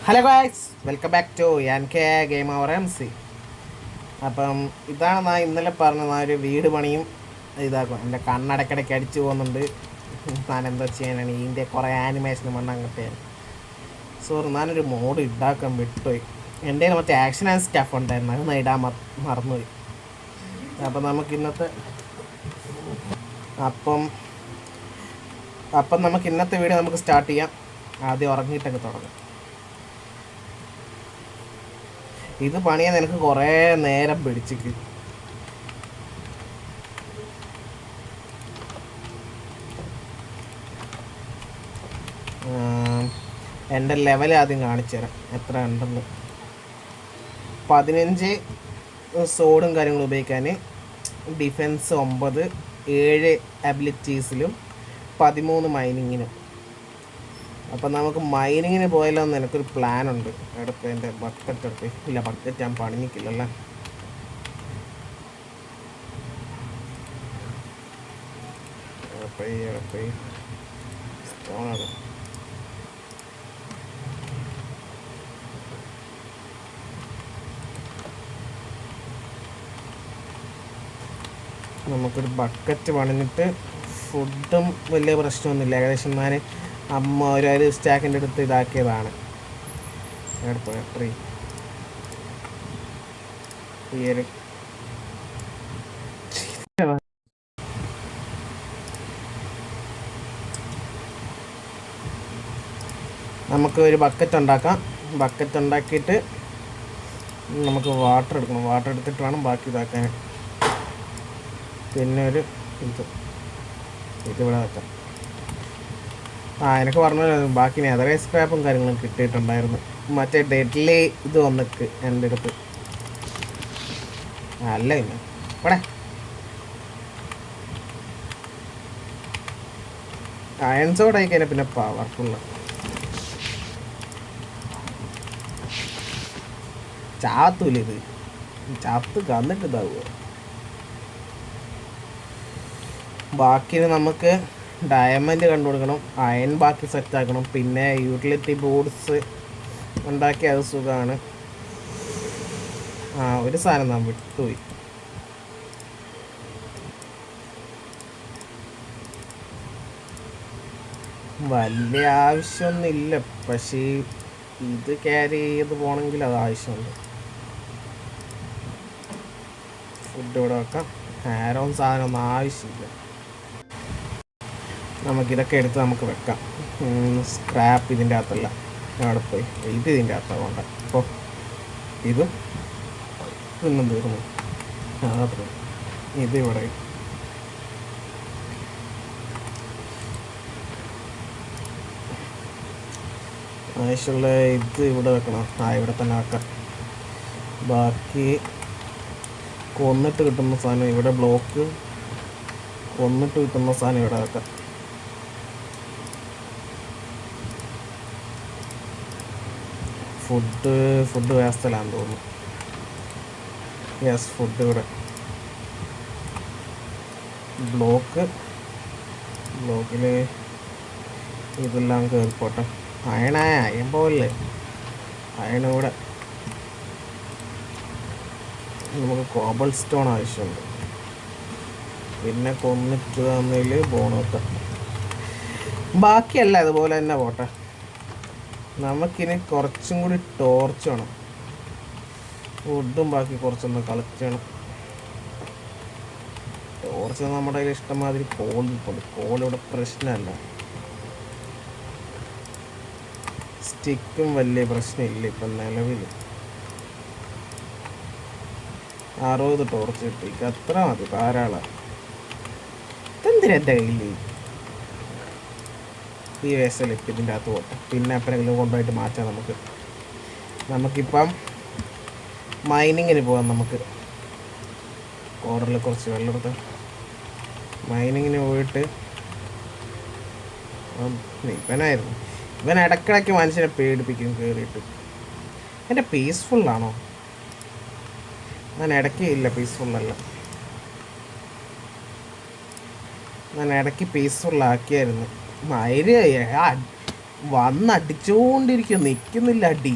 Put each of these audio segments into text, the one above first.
Hello guys, welcome back to K game over MC. അപ്പം ഇതാണ് ഞാൻ ഇന്നലെ പറഞ്ഞ ഒരു വീട് പണിയും ഇതാക്കും. എൻ്റെ കണ്ണടക്കിടയ്ക്ക് അടിച്ചു പോകുന്നുണ്ട്. ഞാൻ എന്താ ചെയ്യാനാണ് ഇതിൻ്റെ കുറേ ആനിമേഷൻ മണ്ണാൻ കിട്ടിയത്. സോറി, ഞാനൊരു മോഡ് ഉണ്ടാക്കാൻ വിട്ടുപോയി. എൻ്റെ മറ്റേ ആക്ഷൻ ആൻഡ് സ്റ്റഫ് ഉണ്ടായിരുന്നു, അത് ഞാൻ ഇടാൻ മറന്നുപോയി. അപ്പം നമുക്ക് ഇന്നത്തെ അപ്പം അപ്പം നമുക്ക് ഇന്നത്തെ വീഡിയോ നമുക്ക് സ്റ്റാർട്ട് ചെയ്യാം. ആദ്യം ഉറങ്ങിയിട്ടൊക്കെ തുടങ്ങാം. ഇത് പണിയാൻ എനിക്ക് കുറേ നേരം പിടിച്ചിട്ട്. എൻ്റെ ലെവൽ ആദ്യം കാണിച്ചു തരാം എത്ര ഉണ്ടെന്ന്. 15 സോഡും കാര്യങ്ങളും ഉപയോഗിക്കാൻ, ഡിഫെൻസ് 9, 7 അബിലിറ്റീസിലും 13 മൈനിങ്ങിനും. അപ്പം നമുക്ക് മൈനിങ്ങിന് പോയാലോ എന്ന് എനിക്കൊരു പ്ലാനുണ്ട്. എടുത്ത് എൻ്റെ ബക്കറ്റ് എടുത്ത്. ഇല്ല, ബക്കറ്റ് ഞാൻ പണിഞ്ഞിക്കില്ലല്ലേ. സ്റ്റോണാണ്. നമുക്കൊരു ബക്കറ്റ് പണിഞ്ഞിട്ട് ഫുഡും വലിയ പ്രശ്നമൊന്നുമില്ല. ഏകദേശം ഞാൻ അമ്മ ഒരു സ്റ്റാക്കിൻ്റെ അടുത്ത് ഇതാക്കിയതാണ്. നമുക്ക് ഒരു ബക്കറ്റ് ഉണ്ടാക്കാം. ബക്കറ്റ് ഉണ്ടാക്കിയിട്ട് നമുക്ക് വാട്ടർ എടുക്കണം. വാട്ടർ എടുത്തിട്ട് വേണം ബാക്കി ഇതാക്കാൻ. പിന്നെ ഒരു ഇതിവിടെ വെക്കാം. എനിക്ക് പറഞ്ഞ ബാക്കി നെതറേ സ്ക്രാപ്പും കാര്യങ്ങളും കിട്ടിയിട്ടുണ്ടായിരുന്നു. മറ്റേ ഡെഡ്ലി ഇത് വന്നിട്ട് എൻ്റെ അടുത്ത് അല്ല. ഇല്ല ഇവിടെ അയൺ സോഡ് ആയിക്കഴിഞ്ഞാൽ പിന്നെ പവർഫുള്ള്. ചാത്തൂല ഇത്, ചാത്ത് കന്നിട്ട് ഇതാവുക. ബാക്കി നമുക്ക് ഡയമണ്ട് കണ്ടുകൊടുക്കണം, അയൺ ബാക്കി സെറ്റാക്കണം, പിന്നെ യൂട്ടിലിറ്റി ബോർഡ്സ് ഉണ്ടാക്കി. അത് സുഖമാണ്. ഒരു സാധനം നാം വിട്ടുപോയി. വലിയ ആവശ്യമൊന്നുമില്ല, പക്ഷേ ഇത് ക്യാരി ചെയ്ത് പോകണമെങ്കിൽ അത് ആവശ്യമുണ്ട്. ഫുഡ് ഇവിടെ വെക്കാം. ആരോൺ സാധനമൊന്നും ആവശ്യമില്ല. നമുക്കിതൊക്കെ എടുത്ത് നമുക്ക് വെക്കാം. സ്ക്രാപ്പ് ഇതിൻ്റെ അകത്തല്ല, അവിടെ പോയി ഇത് ഇതിൻ്റെ അകത്താണ് വേണ്ട. അപ്പോൾ ഇതും ഇന്നും തീർന്നു. അത്ര ഇത് ഇവിടെ ആവശ്യമുള്ള ഇത് ഇവിടെ വെക്കണം. ഇവിടെ തന്നെ വെക്കാം. ബാക്കി കൊന്നിട്ട് കിട്ടുന്ന സാധനം ഇവിടെ, ബ്ലോക്ക് കൊന്നിട്ട് കിട്ടുന്ന സാധനം ഇവിടെ വെക്കാം. ഫുഡ് വേസ്റ്റലാന്ന് തോന്നുന്നു. യെസ്, ഫുഡ് ഇവിടെ. ബ്ലോക്കിൽ ഇതെല്ലാം കയറിപ്പോട്ടെ. അയൺ പോലല്ലേ, അയൺ ഇവിടെ. നമുക്ക് കോബൽ സ്റ്റോൺ ആവശ്യമുണ്ട്. പിന്നെ കൊന്നിട്ട് തന്നതിൽ ബോണൊക്കെ. ബാക്കിയല്ല അതുപോലെ തന്നെ പോട്ടെ. നമുക്കിനി കുറച്ചും കൂടി ടോർച്ച് വേണം. ഫുഡും ബാക്കി കുറച്ചൊന്ന് കളക്ട് ചെയ്യണം. ടോർച്ച് നമ്മുടെ കയ്യിൽ ഇഷ്ടംമാതിരി കോളിപ്പോണ്ട്. കോളിവിടെ പ്രശ്നമല്ല. സ്റ്റിക്കും വലിയ പ്രശ്നമില്ല ഇപ്പം നിലവിൽ. 60 ടോർച്ച് കിട്ടി, അത്ര മതി, ധാരാളം. എന്തിനാ എൻ്റെ കയ്യിൽ ഈ വേസ്റ്റലിപ്പ് ഇതിൻ്റെ അകത്ത് പോട്ടെ. പിന്നെ എപ്പോഴെങ്കിലും കൊണ്ടുപോയിട്ട് മാറ്റാം. നമുക്കിപ്പം മൈനിങ്ങിന് പോകാം. നമുക്ക് ഓർഡറിൽ കുറച്ച് വെള്ളം എടുത്ത് മൈനിങ്ങിന് പോയിട്ട്. ഇവൻ ഇടയ്ക്കിടയ്ക്ക് മനുഷ്യനെ പേടിപ്പിക്കും കയറിയിട്ട്. എൻ്റെ പീസ്ഫുള്ളാണോ? ഞാൻ ഇടയ്ക്ക് ഇല്ല, പീസ്ഫുള്ളല്ല. ഞാൻ ഇടയ്ക്ക് പീസ്ഫുള്ളാക്കിയായിരുന്നു. വന്നടിച്ചുകൊണ്ടിരിക്കുക, നിൽക്കുന്നില്ല അടി.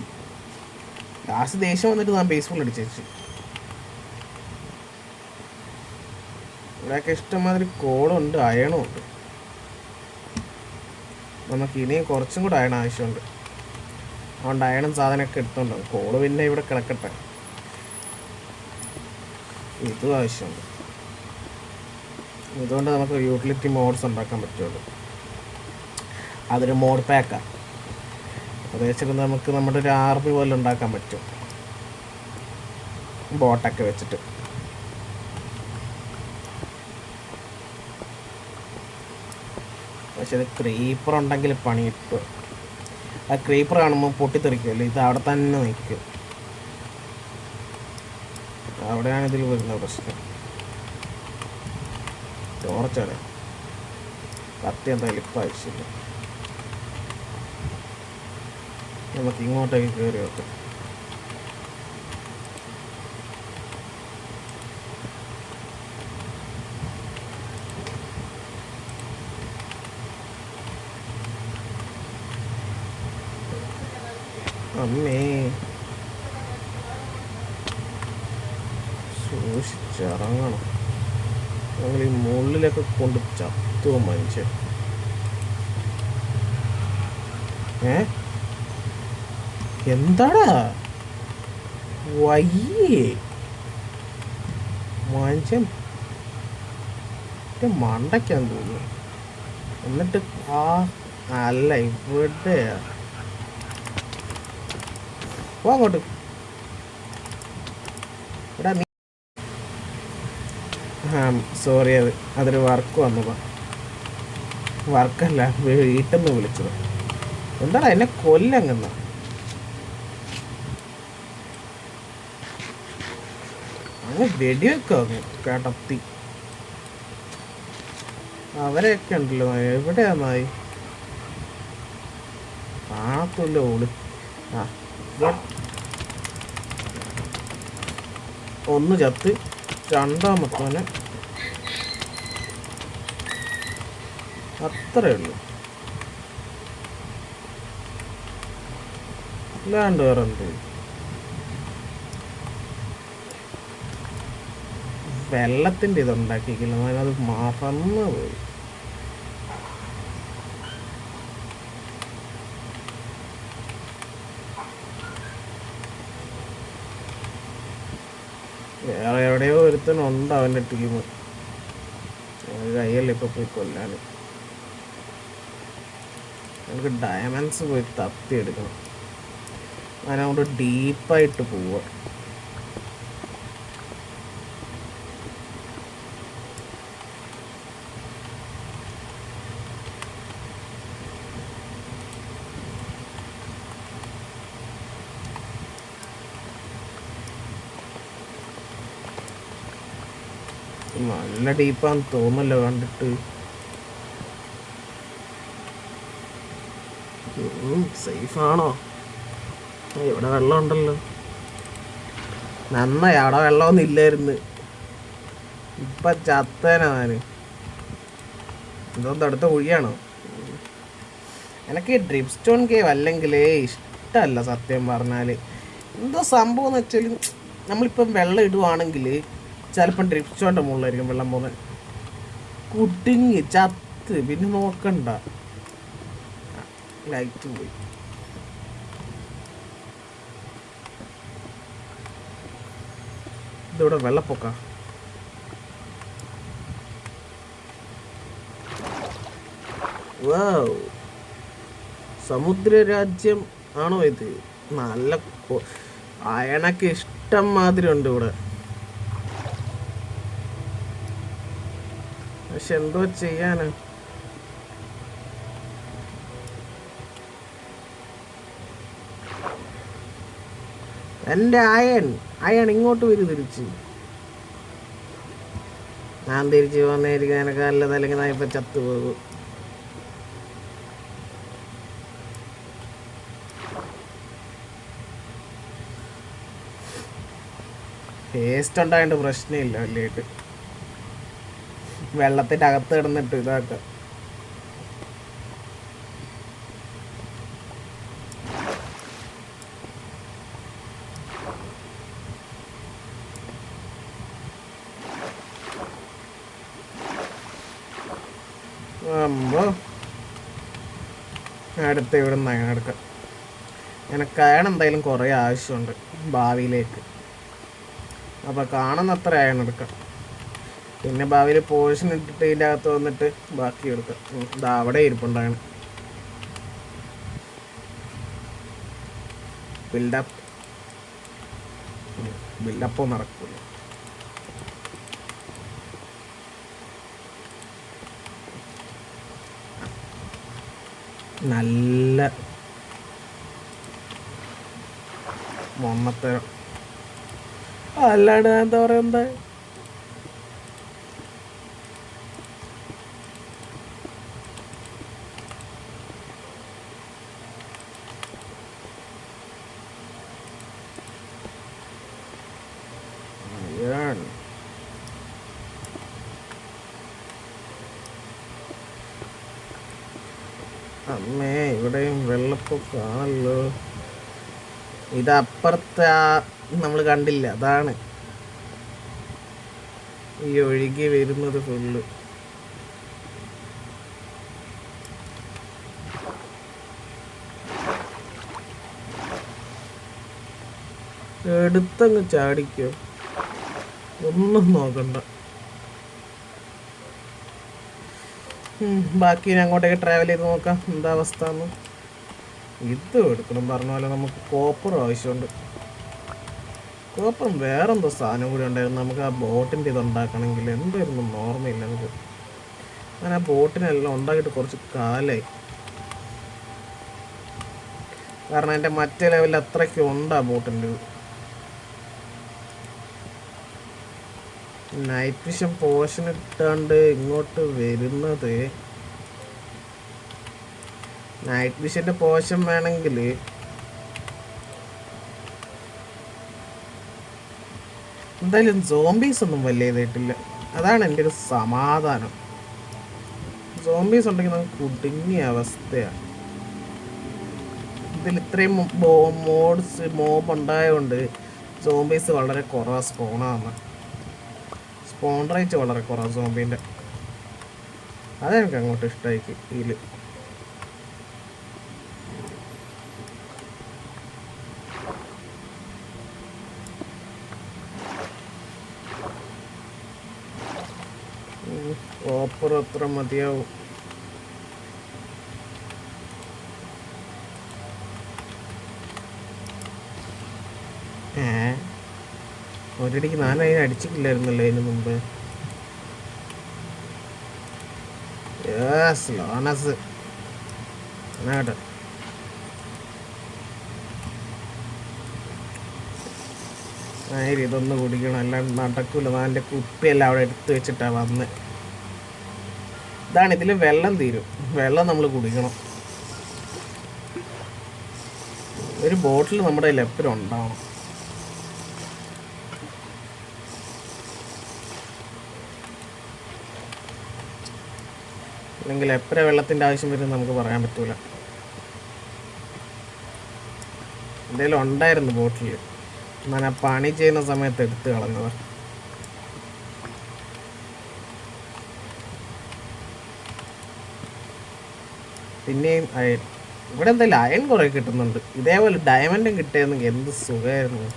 ലാസ്റ്റ് ദേഷ്യം വന്നിട്ട് ഞാൻ ബേസ്ബോൾ അടിച്ചു. ഇവിടെയൊക്കെ ഇഷ്ടംമാതിരി കോളുണ്ട്, അയണും ഉണ്ട്. നമുക്ക് ഇനിയും കുറച്ചും കൂടെ അയൺ ആവശ്യമുണ്ട്. അതുകൊണ്ട് അയണും സാധനമൊക്കെ എടുത്തോണ്ടാവും. കോള് പിന്നെ ഇവിടെ കിടക്കട്ടെ. ഇതും ആവശ്യമുണ്ട്. ഇതുകൊണ്ട് നമുക്ക് യൂട്ടിലിറ്റി മോഡ്സ് ഉണ്ടാക്കാൻ പറ്റുള്ളൂ. അതൊരു മോഡ് പാക്കാണ്. അത് വെച്ചിട്ട് നമുക്ക് നമ്മുടെ ഒരു ആർമി പോലെ ഉണ്ടാക്കാൻ പറ്റും, ബോട്ടൊക്കെ വെച്ചിട്ട്. പക്ഷെ അത് ക്രീപ്പർ ഉണ്ടെങ്കിൽ പണി കിട്ടും. ആ ക്രീപ്പർ കാണുമ്പോൾ പൊട്ടിത്തെറിക്കുമല്ലോ, ഇത് അവിടെ തന്നെ നിൽക്കും. അവിടെയാണ് ഇതിൽ വരുന്ന പ്രശ്നം. ചോർച്ചടെ കത്തി എന്തായാലും ഇപ്പം ആവശ്യമില്ല. നമുക്ക് ഇങ്ങോട്ടേക്ക് കയറി വെക്കാം. അമ്മേ സൂക്ഷിച്ചിറങ്ങണം. ഞങ്ങൾ ഈ മുള്ളിലൊക്കെ കൊണ്ട് ചത്തുവോ മനുഷ്യൻ. എന്താടാ വയ്യേ മനുഷ്യൻ മണ്ടയ്ക്കാൻ തോന്നുന്നു. എന്നിട്ട് അല്ല ഇവിടെയാ. അങ്ങോട്ട് എടാ നീ സോറി, അതൊരു വർക്ക് വന്നതാ. വർക്കല്ല, വീട്ടിൽ നിന്ന് വിളിച്ചത്. എന്താടാ എന്നെ കൊല്ലങ്ങുന്ന. അങ്ങ് വെടിവെക്കോ കടത്തി. അവരെയൊക്കെ ഉണ്ടല്ലോ, എവിടെയാ നായി കാണത്തില്ല. ഓള് ഒന്ന് ചത്ത്, രണ്ടാമത്തവന് അത്രേ ഉള്ളൂ. അല്ലാണ്ട് വേറെ എന്ത്. വെള്ളത്തിൻ്റെ ഇതുണ്ടാക്കിക്കില്ല, ഞാനത് മറന്നു പോയി. വേറെ എവിടെയോ ഒരുത്തനുണ്ട് അവൻ്റെ ടീം. കയ്യല്ല ഇപ്പം പോയി കൊല്ലാൻ. നമുക്ക് ഡയമണ്ട്സ് പോയി തപ്പിയെടുക്കണം. അതിനോട് ഡീപ്പായിട്ട് പോവുക. നല്ല ഡീപ്പാന്ന് തോന്നല്ലോ കണ്ടിട്ട്. സേഫാണോ? ഇവിടെ വെള്ളം ഉണ്ടല്ലോ. നന്നായി, അവിടെ വെള്ളമൊന്നും ഇല്ലായിരുന്നു. ഇപ്പം ചത്തേനാ ഞാൻ. എന്തോന്ന് അടുത്ത കുഴിയാണോ? എനിക്ക് ഡ്രിപ്പ് സ്റ്റോൺ കേവ് അല്ലെങ്കിലേ ഇഷ്ടമല്ല സത്യം പറഞ്ഞാൽ. എന്തോ സംഭവം എന്ന് വെച്ചാൽ, നമ്മളിപ്പം വെള്ളം ഇടുവാണെങ്കിൽ ചിലപ്പം ഡ്രിപ്പ് സ്റ്റോണിൻ്റെ മുകളിലായിരിക്കും വെള്ളം പോകുന്നത്. കുടുങ്ങി ചത്ത്, പിന്നെ നോക്കണ്ട. ലൈറ്റ് പോയി. ഇതിവിടെ വെള്ളപ്പൊക്ക. വാവ്, സമുദ്രരാജ്യം ആണോ ഇത്? നല്ല അയണൊക്കെ ഇഷ്ടം മാതിരി ഉണ്ട് ഇവിടെ. പക്ഷെ എന്തോ ചെയ്യാന്. എൻ്റെ അയൺ ഇങ്ങോട്ട് വരും തിരിച്ച്. ഞാൻ തിരിച്ച് വന്നിരിക്കും, എനിക്ക് നല്ലത്. അല്ലെങ്കിൽ ഞാൻ ഇപ്പം ചത്തുപോകും. ടേസ്റ്റ് ഉണ്ടായിട്ട് പ്രശ്നമില്ല വലിയായിട്ട്. വെള്ളത്തിൻ്റെ അകത്ത് കിടന്നിട്ട് ഇതാക്കാം. ആകുമ്പോൾ അടുത്ത് ഇവിടെ നിന്ന് അങ്ങനെ എടുക്കാം. എനിക്ക് അയൺ എന്തായാലും കുറേ ആവശ്യമുണ്ട് ഭാവിയിലേക്ക്. അപ്പോൾ കാണുന്ന അത്ര അയൺ എടുക്കാം. പിന്നെ ഭാവിയിൽ പോർഷൻ ഇട്ടിട്ട് ഇതിൻ്റെ അകത്ത് വന്നിട്ട് ബാക്കി എടുക്കാം. ഇതാ അവിടെ ഇരിപ്പുണ്ടാണ് ബിൽഡപ്പ് നടക്കില്ല. നല്ല മൊണ്ണത്തരം അല്ലാണ്ട് എന്താ പറയുക, എന്താ അമ്മേ ഇവിടെയും വെള്ളപ്പൊക്കാണല്ലോ. ഇത് അപ്പുറത്തെ നമ്മൾ കണ്ടില്ല, അതാണ് ഈ ഒഴുകി വരുന്നത് ഫുള്ള്. എടുത്തങ്ങ് ചാടിക്കോ, ഒന്നും നോക്കണ്ട. ബാക്കി ഇനി അങ്ങോട്ടേക്ക് ട്രാവൽ ചെയ്ത് നോക്കാം എന്താ അവസ്ഥ എന്ന്. ഇത് എടുക്കണം പറഞ്ഞ പോലെ നമുക്ക് കോപ്പർ ആവശ്യമുണ്ട്. കോപ്പറും വേറെന്തോ സാധനം കൂടി ഉണ്ടായിരുന്നു നമുക്ക് ആ ബോട്ടിൻ്റെ ഇത് ഉണ്ടാക്കണമെങ്കിൽ. എന്തായിരുന്നു ഓർമ്മയില്ല നമുക്ക്. ഞാൻ ആ ബോട്ടിനെല്ലാം ഉണ്ടാക്കിയിട്ട് കുറച്ച് കാലമായി. കാരണം എൻ്റെ മറ്റേ ലെവലിൽ അത്രയ്ക്ക് ഉണ്ട് ആ ബോട്ടിൻ്റെ. നൈറ്റ് വിഷൻ പോഷൻ ഇട്ടാണ്ട് ഇങ്ങോട്ട് വരുന്നത്. നൈറ്റ് വിഷൻ്റെ പോഷൻ വേണമെങ്കിൽ എന്തായാലും സോംബീസ് ഒന്നും വലിയ ഇതായിട്ടില്ല. അതാണ് എൻ്റെ ഒരു സമാധാനം. സോംബീസ് ഉണ്ടെങ്കിൽ നമുക്ക് കുടുങ്ങിയ അവസ്ഥയാണ്. ഇതിൽ ഇത്രയും മോബ് ഉണ്ടായതുകൊണ്ട് സോംബീസ് വളരെ കുറവാണ് സ്പോണാണ്. സ്പോൺ റേറ്റ് വളരെ കുറവാണ് സോംബീൻ്റെ. അതെനിക്ക് അങ്ങോട്ട് ഇഷ്ടമായി. ഇതിൽ കോപ്പർ അത്ര മതിയാവും. ഒരടിക്ക് ഞാനതിനെ അടിച്ചിട്ടില്ലായിരുന്നല്ലോ അതിന് മുമ്പ്. ലോണസ് കേട്ടോ. ഇതൊന്ന് കുടിക്കണം, അല്ലാണ്ട് നടക്കൂല. ഞാൻ കുപ്പിയെല്ലാം അവിടെ എടുത്ത് വെച്ചിട്ടാണ് വന്ന്. ഇതാണ്, ഇതിൽ വെള്ളം തീരും. വെള്ളം നമ്മൾ കുടിക്കണം. ഒരു ബോട്ടിൽ നമ്മുടെ കയ്യിൽ എപ്പോഴും ഉണ്ടാവണം. അല്ലെങ്കിൽ എപ്പോഴാണ് വെള്ളത്തിൻ്റെ ആവശ്യം വരും നമുക്ക് പറയാൻ പറ്റൂല. എന്തെങ്കിലും ഉണ്ടായിരുന്നു ബോട്ടിൽ, ഞാൻ ആ പണി ചെയ്യുന്ന സമയത്ത് എടുത്ത് കളഞ്ഞതാണ്. പിന്നെയും അയൺ. ഇവിടെ എന്തായാലും അയൺ കുറേ കിട്ടുന്നുണ്ട്. ഇതേപോലെ ഡയമണ്ടും കിട്ടിയെന്നെങ്കിൽ എന്ത് സുഖമായിരുന്നു.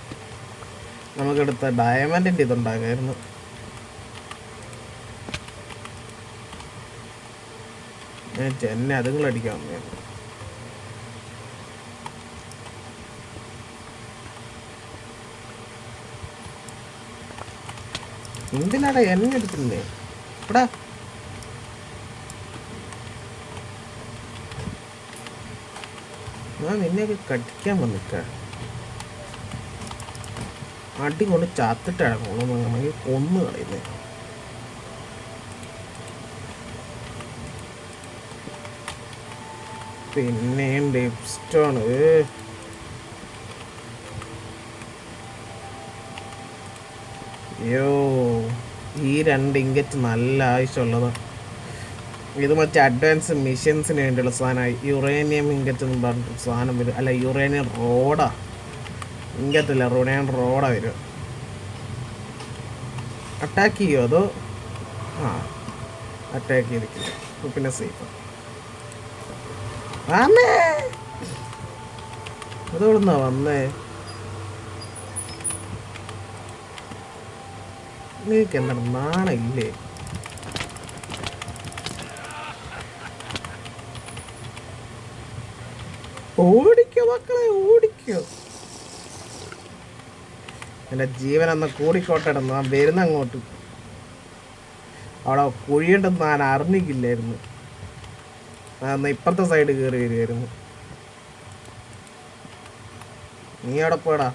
നമുക്കെടുത്ത ഡയമണ്ടിൻ്റെ ഇതുണ്ടാകായിരുന്നു. ചെന്നെ അതുങ്ങൾ അടിക്കാൻ വന്നു. എന്തിനാടാ എന്നെ എടുത്തില്ലേ ഇവിടെ? ഞാൻ നിന്നെയൊക്കെ കടിക്കാൻ വന്നിക്ക. അടി കൊണ്ട് ചാത്തിട്ടാണ് കൊന്നു കളയുന്നത്. പിന്നെയും ഡിപ്സ്റ്റോൺ. അയ്യോ, ഈ 2 ഇങ്കറ്റ് നല്ല ആവശ്യമുള്ളതാണ്. ഇത് മറ്റേ അഡ്വാൻസ് മിഷൻസിന് വേണ്ടിയുള്ള സാധനമായി. യുറേനിയം ഇങ്കറ്റ് എന്ന് പറഞ്ഞിട്ട് സാധനം വരും. അല്ല, യുറേനിയം റോഡാ. ഇങ്കറ്റല്ല, യുറേനിയം റോഡാ വരും. അറ്റാക്ക് ചെയ്യുമോ അതോ? അറ്റാക്ക് ചെയ്തിട്ടില്ല. പിന്നെ സേഫ്. ആമേ അതെവിടുന്നാ വന്നേ? നിങ്ങൾക്ക് എന്താണ് നാണയില്ലേ? ഓടിക്കോ മക്കളെ, ഓടിക്കോ. എൻ്റെ ജീവൻ അന്ന് കൂടിക്കോട്ടെ. ഞാൻ വരുന്ന അങ്ങോട്ട്. അവിടെ കുഴിയുണ്ടെന്ന് ഞാൻ അറിഞ്ഞിക്കില്ലായിരുന്നു. ഞാൻ ഇപ്പുറത്തെ സൈഡ് കയറി വരുമായിരുന്നു. നീ അവിടെ പോടാ.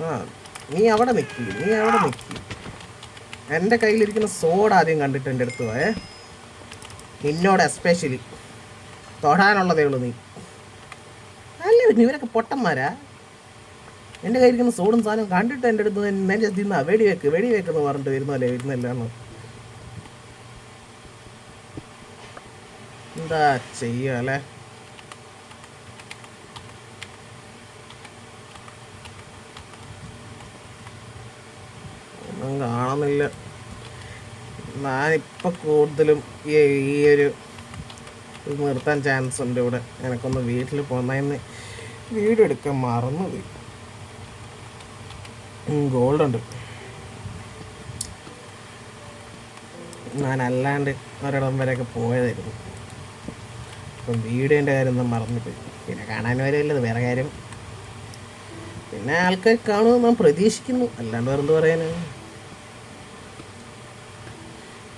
ആ നീ അവിടെ നിൽക്കി. എൻ്റെ കയ്യിലിരിക്കുന്ന സോഡ് ആദ്യം കണ്ടിട്ട് എൻ്റെ അടുത്ത് പോയേ. നിന്നോട് എസ്പെഷ്യലി തൊടാനുള്ളതേ ഉള്ളൂ. നീ അല്ല, ഇവരൊക്കെ പൊട്ടന്മാരാ. എൻ്റെ കയ്യിരിക്കുന്ന സോഡും സാധനം കണ്ടിട്ട് എൻ്റെ അടുത്ത് നെഞ്ച തിന്നാ വെടിവെക്കെന്ന് പറഞ്ഞിട്ട് വരുന്നല്ലോ. എന്താ ചെയ്യുക അല്ലേ? ഒന്നും കാണുന്നില്ല. ഞാനിപ്പോൾ കൂടുതലും ഈ ഒരു ഇത് നിർത്താൻ ചാൻസ് ഉണ്ട് ഇവിടെ. എനിക്കൊന്ന് വീട്ടിൽ പോകുന്നതിന് വീഡിയോ എടുക്കാൻ മറന്നുപോയി. ഗോൾഡ് ഉണ്ട്. ഞാൻ അല്ലാണ്ട് ഒരിടം വരെയൊക്കെ പോയതായിരുന്നു. അപ്പം വീഡിയോൻ്റെ കാര്യം ഒന്നും മറന്നുപോയി. പിന്നെ കാണാൻ വരെയല്ലത് വേറെ കാര്യം. പിന്നെ ആൾക്കാർ കാണുമെന്ന് ഞാൻ പ്രതീക്ഷിക്കുന്നു. അല്ലാണ്ട് വേറെന്ത് പറയാനാണ്?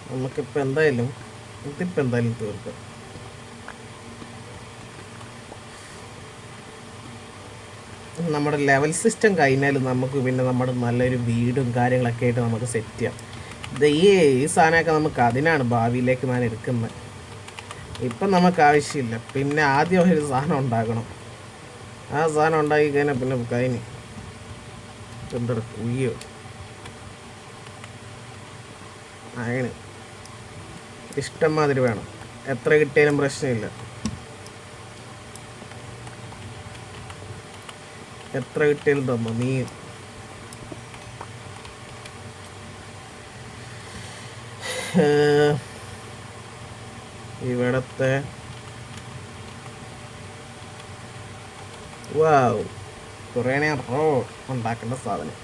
നമുക്കിപ്പോൾ എന്തായാലും തീർക്കാം. നമ്മുടെ ലെവൽ സിസ്റ്റം കഴിഞ്ഞാൽ നമുക്ക് പിന്നെ നമ്മുടെ നല്ലൊരു വീടും കാര്യങ്ങളൊക്കെ ആയിട്ട് നമുക്ക് സെറ്റ് ചെയ്യാം. ഈ സാധനമൊക്കെ നമുക്ക് അതിനാണ് ഭാവിയിലേക്ക് ഞാൻ എടുക്കുന്നത്. ഇപ്പം നമുക്ക് ആവശ്യമില്ല. പിന്നെ ആദ്യം ഒരു സാധനം ഉണ്ടാക്കണം. ആ സാധനം ഉണ്ടാക്കി കഴിഞ്ഞാൽ പിന്നെ കഴിഞ്ഞ് എന്താ കുയ്യോ അങ്ങനെ ഇഷ്ടംമാതിരി വേണം. എത്ര കിട്ടിയാലും പ്രശ്നമില്ല. എത്ര കിട്ടിയാലും തന്നോ നീ. ഇവിടത്തെ കുറേ ഉണ്ടാക്കേണ്ട സാധനം.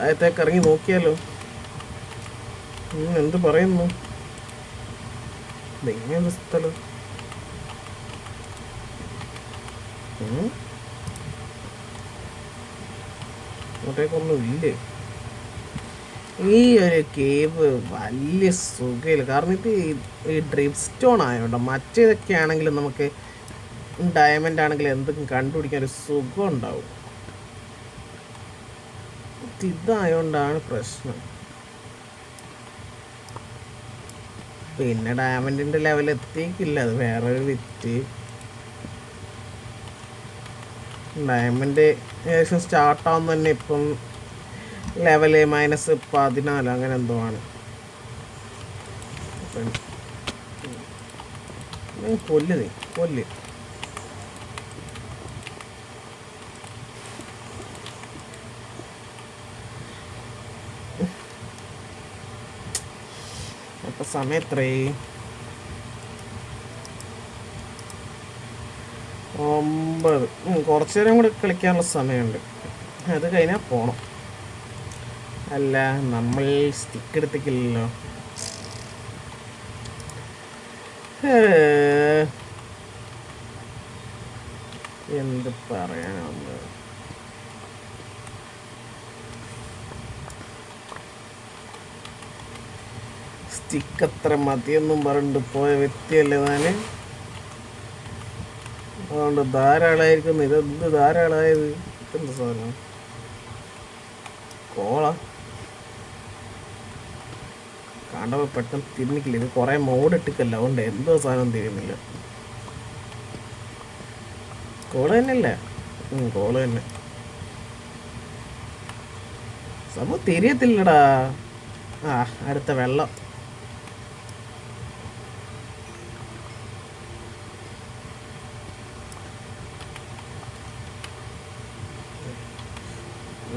താഴത്തേക്ക് ഇറങ്ങി നോക്കിയാലോ? എന്ത് പറയുന്നു? ഇതെങ്ങനെ സ്ഥലം? അങ്ങോട്ടേക്കൊന്നും ഇല്ലേ? ഈ ഒരു കേവ് വലിയ സുഖമില്ല. കാരണം ഇത് ഈ ഡ്രിപ്പ് സ്റ്റോൺ ആയതുകൊണ്ട്. മറ്റേതൊക്കെ ആണെങ്കിലും നമുക്ക് ഡയമണ്ട് ആണെങ്കിലും എന്തെങ്കിലും കണ്ടുപിടിക്കാൻ ഒരു സുഖം ഉണ്ടാവും. ഇതായോണ്ടാണ് പ്രശ്നം. പിന്നെ ഡയമണ്ടിന്റെ ലെവൽ എത്തിക്കില്ല. അത് വേറൊരു വിറ്റ്. ഡയമണ്ട് ഏകദേശം സ്റ്റാർട്ടാവുന്ന തന്നെ ഇപ്പം ലെവല് -14 അങ്ങനെ എന്തോ ആണ്. കൊല്ല്. അപ്പം സമയം എത്രയായി? 9. കുറച്ചു നേരം കൂടെ കളിക്കാനുള്ള സമയമുണ്ട്. അത് കഴിഞ്ഞാൽ പോണം. അല്ല, നമ്മൾ സ്റ്റിക്ക് എടുത്തിക്കില്ലല്ലോ. എന്ത് പറയാനാണ്? സ്റ്റിക്ക് അത്ര മതിയൊന്നും പറഞ്ഞിട്ട് പോയ വ്യക്തിയല്ലേ ഞാൻ. അതുകൊണ്ട് ധാരാളമായിരിക്കുന്നു. ഇതെന്ത് ധാരാളമായത്? എന്ത് സാധനം? കോള കണ്ടപ്പോൾ പെട്ടെന്ന് തിരിഞ്ഞിക്കില്ല. ഇത് കുറേ മോഡിട്ടിക്കല്ല, അതുകൊണ്ട് എന്തോ സാധനം തിരിയുന്നില്ല. കോള് തന്നെയല്ലേ? കോള് തന്നെ. സംഭവം തിരിയത്തില്ലടാ. ആ അടുത്ത വെള്ളം.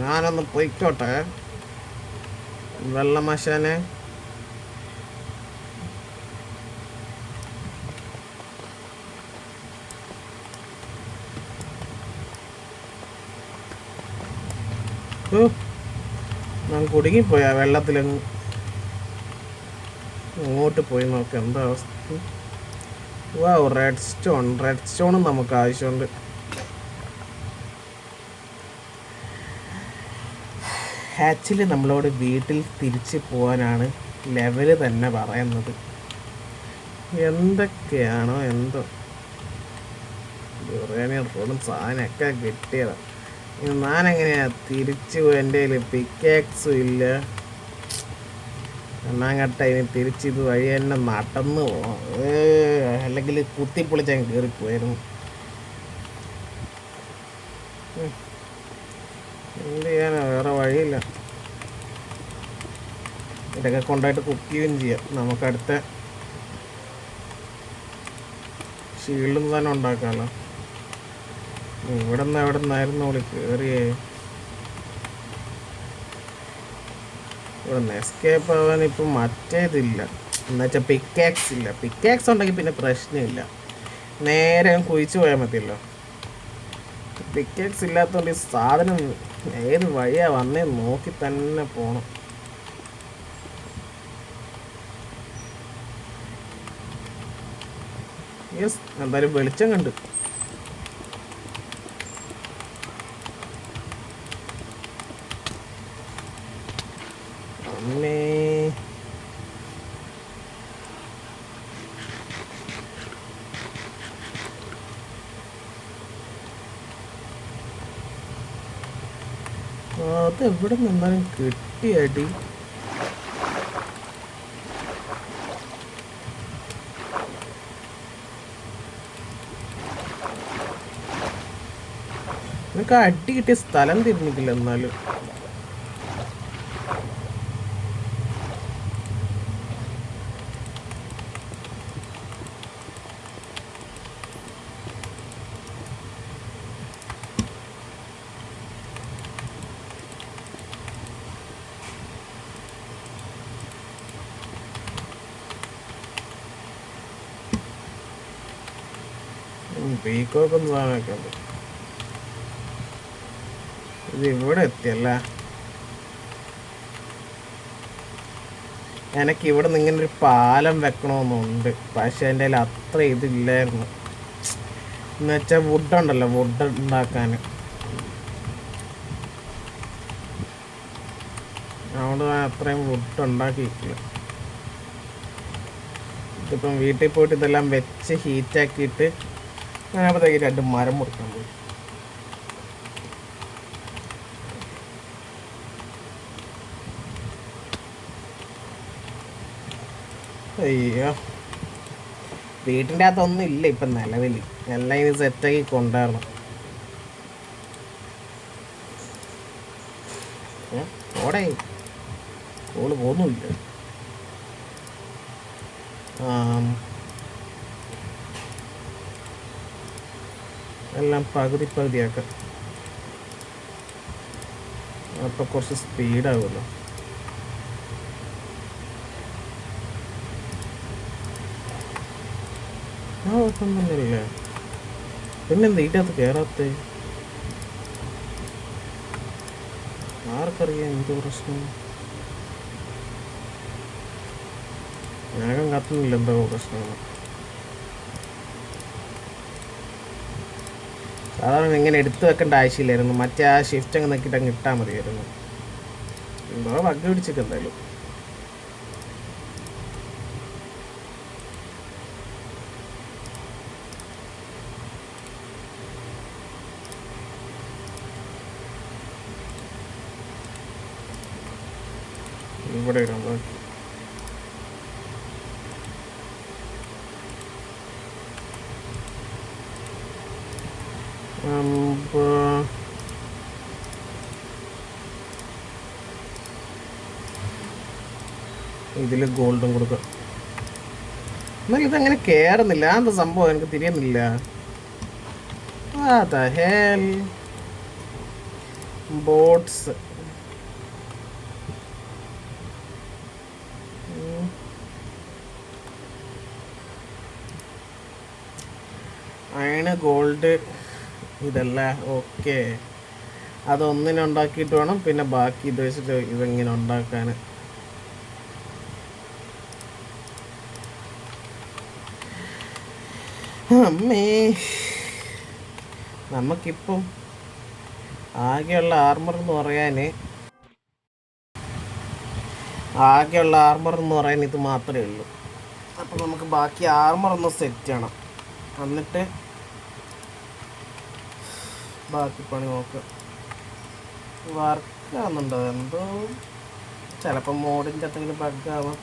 ഞാനൊന്ന് പൊയ്ക്കോട്ടെ വെള്ളമാശാനെ. ഞാൻ കുടുങ്ങിപ്പോയാ വെള്ളത്തിലങ്ങ്. അങ്ങോട്ട് പോയി നോക്കാം എന്താ അവസ്ഥ. വാ, റെഡ് സ്റ്റോണും നമുക്ക് ആവശ്യമുണ്ട്. ആക്ച്വലി നമ്മളോട് വീട്ടിൽ തിരിച്ച് പോകാനാണ് ലെവല് തന്നെ പറയുന്നത്. എന്തൊക്കെയാണോ എന്തോ റോഡും സാധനമൊക്കെ കിട്ടിയതാണ്. ഞാനെങ്ങനെയാ തിരിച്ചു പോയി? എൻ്റെ കയ്യിൽ പിക്കാക്സും ഇല്ല. എന്നാങ്ങട്ട ഇനി തിരിച്ചിത് വഴി തന്നെ നടന്നു പോകണം. അല്ലെങ്കിൽ കുത്തിപ്പൊളിച്ചങ്ങ് കയറിപ്പോയായിരുന്നു. എന്ത് ചെയ്യാനാ, വേറെ വഴിയില്ല. ഇതൊക്കെ കൊണ്ടുപോയിട്ട് കുക്ക് ചെയ്യുകയും ചെയ്യാം. നമുക്കടുത്ത ഷീൽഡും തന്നെ ഉണ്ടാക്കാമല്ലോ. ഇവിടെ നിന്ന് എവിടെ നിന്നായിരുന്നു ഇവിടെ കയറിയേ? ഇവിടെ നിന്ന് എസ്കേപ്പ് ആവാൻ ഇപ്പം മറ്റേതില്ല, എന്നുവെച്ചാൽ പിക്കാക്സ് ഇല്ല. പിക്കാക്സ് ഉണ്ടെങ്കിൽ പിന്നെ പ്രശ്നമില്ല, നേരെ കുഴിച്ചു പോയാൽ മതിയല്ലോ. പിക്കാക്സ് ഇല്ലാത്തതുകൊണ്ട് ഈ സാധനം ഏത് വഴിയാ വന്നേ നോക്കി തന്നെ പോണം. യെസ്, എന്തായാലും വെളിച്ചം കണ്ട്. അമ്മേ, അതെവിടെ നിന്നാലും കിട്ടിയടി. നിനക്ക് അടി കിട്ടിയ സ്ഥലം തിരിഞ്ഞിട്ടില്ല. എന്നാലും പീക്കോക്കും സാധനമൊക്കെ ഉണ്ട്. ഇത് ഇവിടെ എത്തിയല്ല. എനിക്ക് ഇവിടെ നിന്ന് ഇങ്ങനെ ഒരു പാലം വെക്കണമെന്നുണ്ട്, പക്ഷെ എൻ്റെ കയ്യിൽ അത്ര ഇതില്ലായിരുന്നു. എന്നുവെച്ചാൽ വുഡുണ്ടല്ലോ, വുഡ് ഉണ്ടാക്കാൻ. അതുകൊണ്ട് ഞാൻ അത്രയും വുഡ് ഉണ്ടാക്കിയിട്ടില്ല. ഇതിപ്പം വീട്ടിൽ പോയിട്ട് ഇതെല്ലാം വെച്ച് ഹീറ്റാക്കിയിട്ട് ഞാനപ്പോഴത്തേക്ക് 2 മരം മുറിക്കാൻ പോയി. അയ്യോ, വീട്ടിൻ്റെ അകത്തൊന്നും ഇല്ല ഇപ്പം നിലവിൽ. എല്ലാം ഇത് സെറ്റാക്കി കൊണ്ടുവരണം. ഓടെ കോള് പോകുന്നില്ല. എല്ലാം പകുതി പകുതിയാക്കാം, അപ്പോൾ കുറച്ച് സ്പീഡാകുമല്ലോ. ആ കുഴപ്പമൊന്നുമില്ലേ. പിന്നെന്താ ഇതിനകത്ത് കയറാത്ത? ആർക്കറിയാം എന്ത് പ്രശ്നം. ഞാനും കത്തുന്നില്ല, എന്തോ പ്രശ്നമാണ്. സാധാരണ ഇങ്ങനെ എടുത്തു വെക്കേണ്ട ആവശ്യമില്ലായിരുന്നു. മറ്റേ ആ ഷിഫ്റ്റ് അങ്ങ് നോക്കിയിട്ട് അങ്ങ് ഇട്ടാൽ മതിയായിരുന്നു. എന്തോ ബഗ് പിടിച്ചിട്ട് എന്തായാലും. ഇവിടെ ഇടുമ്പോൾ ഇതിൽ ഗോൾഡും കൊടുക്കാം. എന്നാൽ ഇതങ്ങനെ കയറുന്നില്ല, എന്താ സംഭവം എനിക്ക് തിരിയുന്നില്ല. ബോട്ട്സ് അയണ് ഗോൾഡ് ഇതല്ല. ഓക്കെ, അതൊന്നിനുണ്ടാക്കിയിട്ട് വേണം പിന്നെ ബാക്കി ഇത് വെച്ചിട്ട് ഇതെങ്ങനെ ഉണ്ടാക്കാൻ. അമ്മേ, നമുക്കിപ്പം ആകെയുള്ള ആർമർ എന്ന് പറയാൻ ഇത് മാത്രമേ ഉള്ളൂ. അപ്പം നമുക്ക് ബാക്കി ആർമർ ഒന്ന് സെറ്റ് ചെയ്യണം, എന്നിട്ട് ബാക്കി പണി നോക്കാം. വർക്ക് ആവുന്നുണ്ടോ എന്തോ, ചിലപ്പോൾ മോഡിൻ്റെ എന്തെങ്കിലും ബഗ്ഗാവാം.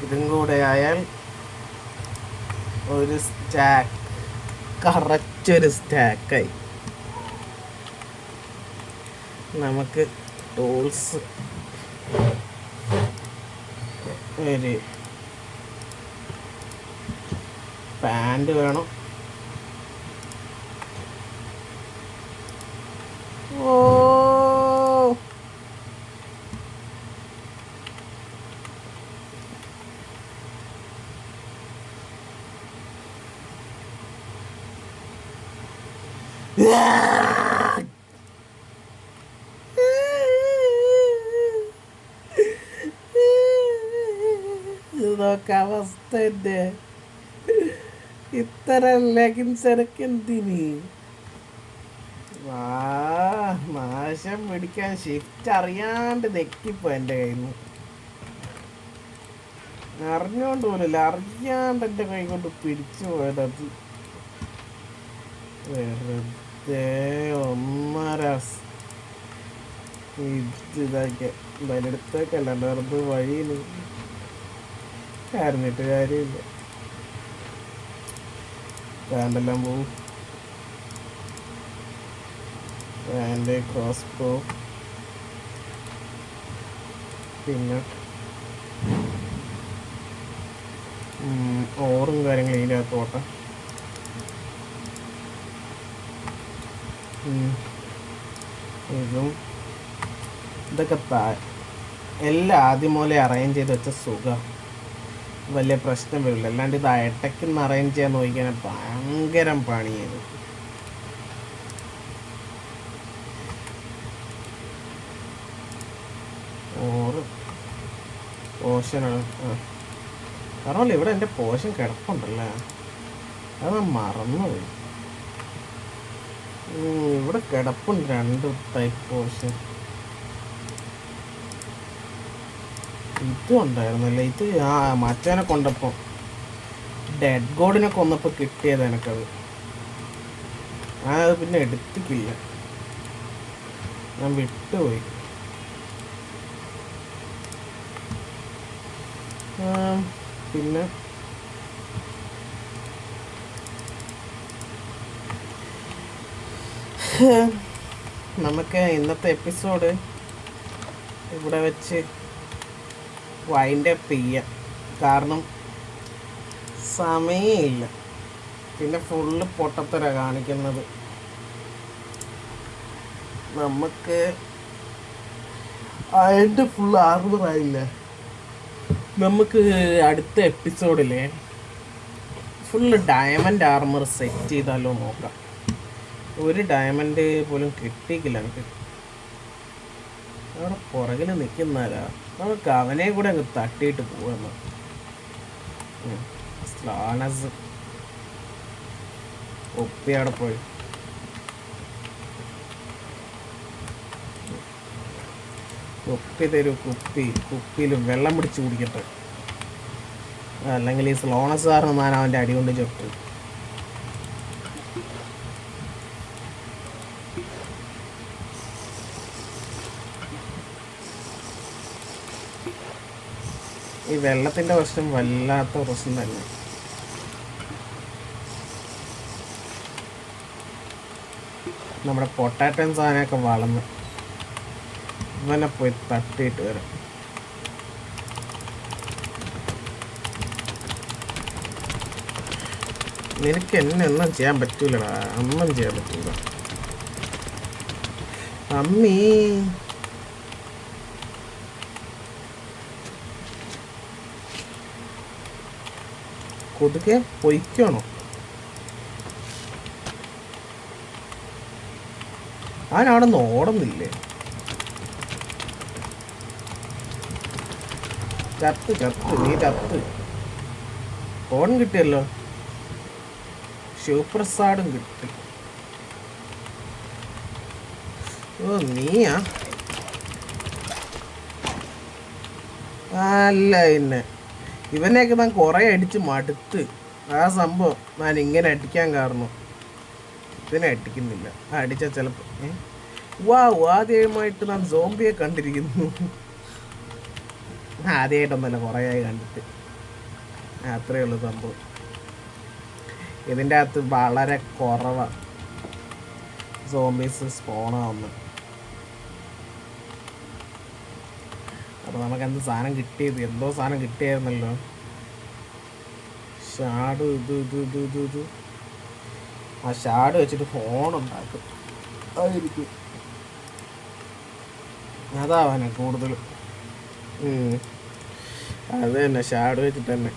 ഇതും കൂടെ ആയാൽ ഒരു സ്റ്റാക്ക്, കറക്റ്റൊരു സ്റ്റാക്കായി. നമുക്ക് ടൂൾസ് ഒരു പാൻറ് വേണം. ഓ, ഇതൊക്കെ അവസ്ഥ തന്നെ. ഇത്തരം ലെഗിൻസ് എനിക്ക് എന്തിന്? നാശം പിടിക്കാൻ ഷിഫ്റ്റ് അറിയാണ്ട് നെക്കിപ്പോ എൻ്റെ കയ്യിൽ നിന്ന്. അറിഞ്ഞോണ്ട് പോലില്ല, അറിയാണ്ട് എൻ്റെ കൈ കൊണ്ട് പിടിച്ചു പോയതത്. വെറുതെ ഒന്നര ഇതാക്കിയ ബലെടുത്തേക്കല്ല, വെറുതെ വഴിയിൽ കരഞ്ഞിട്ട് കാര്യമില്ല. പാൻറ്റെല്ലാം പോവും. പാൻറ്, ക്രോസ് ബോ, പിന്നെ ഓറും കാര്യങ്ങളും ഇതിനകത്ത് ഓട്ടം. ഇതും ഇതൊക്കെ എല്ലാം ആദ്യം പോലെ അറേഞ്ച് ചെയ്ത് വെച്ച സുഖം, വലിയ പ്രശ്നം വരില്ല. അല്ലാണ്ട് ഇത് ഇടയ്ക്കൊന്ന് അറേഞ്ച് ചെയ്യാൻ നോക്കിയാൽ ഭയങ്കരം പണിയത്. ഓറ് പോഷനാണ്. പറഞ്ഞല്ലോ ഇവിടെ എൻ്റെ പോഷൻ കിടപ്പുണ്ടല്ലേ, അത് മറന്നുപോയി. ഇവിടെ കിടപ്പുണ്ട് 2 ടൈപ്പ് പോഷൻ. ഇതും ഉണ്ടായിരുന്നല്ലേ, ഇത് മറ്റവനെ കൊണ്ടപ്പോൾ ഡെഡ് ഗോഡിനെ കൊന്നപ്പോൾ കിട്ടിയത് എനിക്കത്. ഞാനത് പിന്നെ എടുത്തിട്ടില്ല, ഞാൻ വിട്ടുപോയി. പിന്നെ നമുക്ക് ഇന്നത്തെ എപ്പിസോഡ് ഇവിടെ വെച്ച് വൈൻഡ് അപ്പ് ചെയ്യാം. കാരണം സമയമില്ല, പിന്നെ ഫുള്ള് പൊട്ടത്തര കാണിക്കുന്നത്. നമുക്ക് അതിൻ്റെ ഫുള്ള് ആർമറായില്ല. നമുക്ക് അടുത്ത എപ്പിസോഡിൽ ഫുള്ള് ഡയമണ്ട് ആർമർ സെറ്റ് ചെയ്താലോ നോക്കാം. ഒരു ഡയമണ്ട് പോലും കിട്ടിയില്ല എനിക്ക്. അവിടെ പുറകിൽ നിൽക്കുന്നവരാ, നമുക്ക് അവനെ കൂടെ അങ്ങ് തട്ടിയിട്ട് പോവാ. സ്ലാനസ് ഒപ്പി അവിടെ പോയി. കുപ്പി തരൂ, കുപ്പിയിൽ വെള്ളം പിടിച്ച് കുടിക്കട്ടെ, അല്ലെങ്കിൽ ഈ സ്ലോണസ് കാരണം ഞാൻ അവൻ്റെ അടി കൊണ്ട് ചൊട്ടു. ഈ വെള്ളത്തിൻ്റെ പ്രശ്നം വല്ലാത്ത പ്രശ്നം തന്നെ. നമ്മുടെ പൊട്ടാറ്റോയും സാധനമൊക്കെ വളർന്ന് ഇവനെ പോയി തട്ടിയിട്ട് വരാം. നിനക്ക് എന്നെ ഒന്നും ചെയ്യാൻ പറ്റൂലടാ, ഒന്നും ചെയ്യാൻ പറ്റൂല അമ്മീ. കൊതുകെ പൊയ്ക്കണോ? അവനവിടെ നിന്ന് ഓടുന്നില്ലേ? ചത്ത് നീ ചത്ത്. ഫോൺ കിട്ടിയല്ലോ, ശിവപ്രസാദും കിട്ടി. ഓ നീയാ? അല്ല പിന്നെ ഇവനെയൊക്കെ ഞാൻ കുറേ അടിച്ച് മടുത്ത്. ആ സംഭവം ഞാൻ ഇങ്ങനെ അടിക്കാൻ കാരണം ഇതിനെ അടിക്കുന്നില്ല. അടിച്ചാൽ ചിലപ്പോൾ ആദ്യമായിട്ട് ഞാൻ സോംബിയെ കണ്ടിരിക്കുന്നു. ആദ്യമായിട്ടൊന്നല്ല, കുറേ ആയി കണ്ടിട്ട്. അത്രയേ ഉള്ളൂ സംഭവം. ഇതിൻ്റെ അകത്ത് വളരെ കുറവാണ് സോംബീസ് സ്പോണാവുന്നത്. അപ്പോൾ നമുക്ക് എന്ത് സാധനം കിട്ടിയത്? എന്തോ സാധനം കിട്ടിയായിരുന്നല്ലോ. ഷാഡ് ഇത് ആ ഷാഡ് വെച്ചിട്ട് ഫോൺ ഉണ്ടാക്കും ആയിരിക്കും. അതാവാനെ കൂടുതൽ. അത് തന്നെ, ഷാഡ് വെച്ചിട്ട് തന്നെ.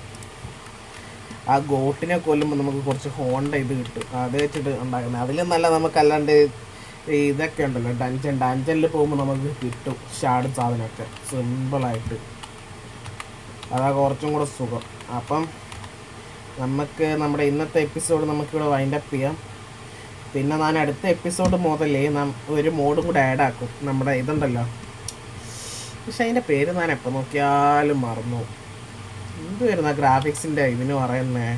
ആ ഗോട്ടിനെ കൊല്ലുമ്പോൾ നമുക്ക് കുറച്ച് ഹോണ്ട ഇത് കിട്ടും, അത് വെച്ചിട്ട് ഉണ്ടാക്കുന്നത്. അതിലും നല്ല നമുക്കല്ലാണ്ട് ഇതൊക്കെ ഉണ്ടല്ലോ, ഡഞ്ചനിൽ പോകുമ്പോൾ നമുക്ക് കിട്ടും ഷാഡ് സാധനമൊക്കെ സിമ്പിളായിട്ട്. അതാ കുറച്ചും കൂടെ സുഖം. അപ്പം നമുക്ക് നമ്മുടെ ഇന്നത്തെ എപ്പിസോഡ് നമുക്കിവിടെ വൈൻഡപ്പ് ചെയ്യാം. പിന്നെ ഞാൻ അടുത്ത എപ്പിസോഡ് മുതലേ ഒരു മോഡും കൂടെ ആഡ് ആക്കും. നമ്മുടെ ഇതുണ്ടല്ലോ, പക്ഷെ അതിൻ്റെ പേര് ഞാൻ എപ്പോൾ നോക്കിയാലും മറന്നു. എന്ത് വരുന്ന ഗ്രാഫിക്സിൻ്റെ ഇതിന് പറയുന്നേ?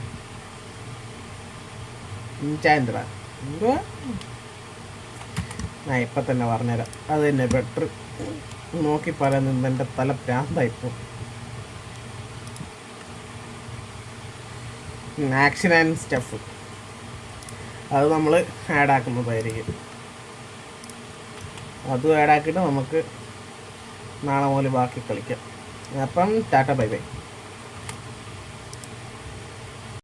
ഇൻചാൻഡറാ എന്തുവാ? ഞാൻ ഇപ്പം തന്നെ പറഞ്ഞുതരാം, അത് തന്നെ ബെറ്റർ. നോക്കി പറയുന്നത് എൻ്റെ തല പ്രാന്തായിപ്പോൾ. ആക്ഷൻ ആൻഡ് സ്റ്റഫ് അത് നമ്മൾ ആഡാക്കുന്നതായിരിക്കും. അതും ആഡാക്കിയിട്ട് നമുക്ക് നാളെ മുതൽ ബാക്കി കളിക്കാം. അപ്പം ടാറ്റ ബൈ ബൈ.